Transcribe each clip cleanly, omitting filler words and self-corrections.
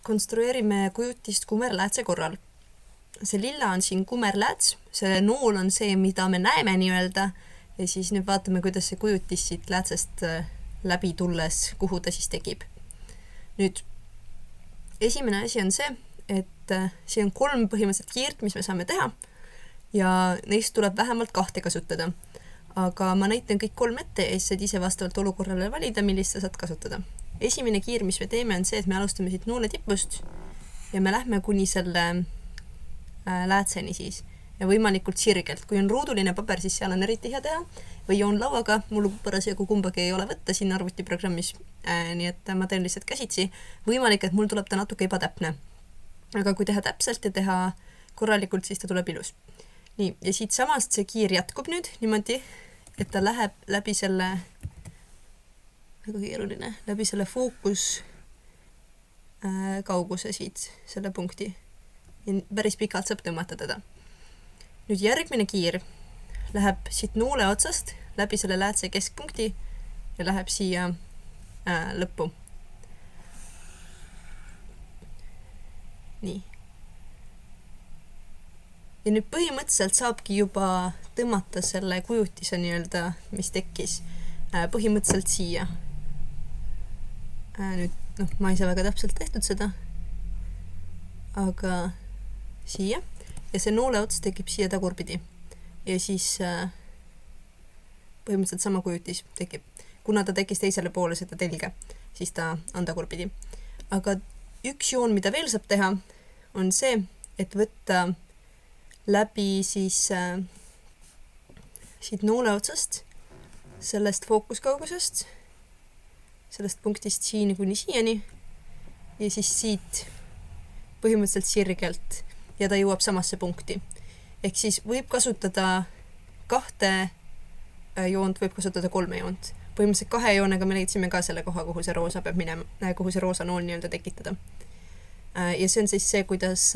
konstrueerime kujutist kumerläätse korral. See lilla on siin kumerlääts, see nool on see, mida me näeme nii-öelda, ja siis nüüd vaatame, kuidas see kujutis siit läätsest läbi tulles, kuhu ta siis tekib. Nüüd, esimene asi on see, et siin on 3 põhimõtteliselt kiirt, mis me saame teha, ja neist tuleb vähemalt 2 kasutada. Aga ma näitan kõik 3 ette ja siis saad ise vastavalt olukorrale valida, millist sa saad kasutada. Esimene kiir, mis me teeme, on see, et me alustame siit noole tipust ja me lähme kuni selle läätseni siis ja võimalikult sirgelt. Kui on ruuduline paber, siis seal on eriti hea teha või joonlauaga. Mul parasjagu kumbagi ei ole võtta siin arvutiprogrammis, nii et ma teen lihtsalt käsitsi. Võimalik, et mul tuleb ta natuke ebatäpne. Aga kui teha täpselt ja teha korralikult, siis ta tuleb ilus. Nii, ja siit samast see kiir jätkub nüüd niimoodi, et ta läheb läbi selle väga keeruline, läbi selle fookus kauguse siit, selle punkti. Ja päris pikalt saab tõmmata teda. Nüüd järgmine kiir läheb siit noole otsast läbi selle läätse keskpunkti ja läheb siia lõppu. Nii. Ja nüüd põhimõtteliselt saabki juba tõmmata selle kujutise nii-öelda, mis tekkis põhimõtteliselt siia. Nüüd, ma ei saa väga täpselt tehtud seda, aga siia ja see noole ots tekib siia tagurpidi ja siis põhimõtteliselt sama kujutis tekib. Kuna ta tekkis teisele poole seda telge, siis ta on tagurpidi. Aga üks joon, mida veel saab teha, on see, et võtta läbi siis siit noole otsast, sellest fookuskaugusest, sellest punktist siin kuni siiani ja siis siit põhimõtteliselt sirgelt ja ta jõuab samasse punkti. Ehk siis võib kasutada 2 joont, võib kasutada 3 joont. Põhimõtteliselt 2 joonega me leidsime ka selle koha, kuhu see roosa peab minema, kuhu see roosa nool nii-öelda tekitada. Ja see on siis see, kuidas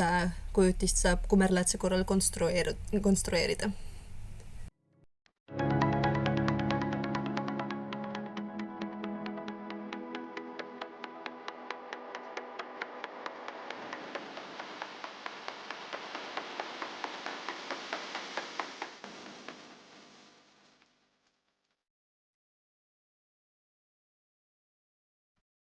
kujutist saab kumerläätse korral konstrueerida.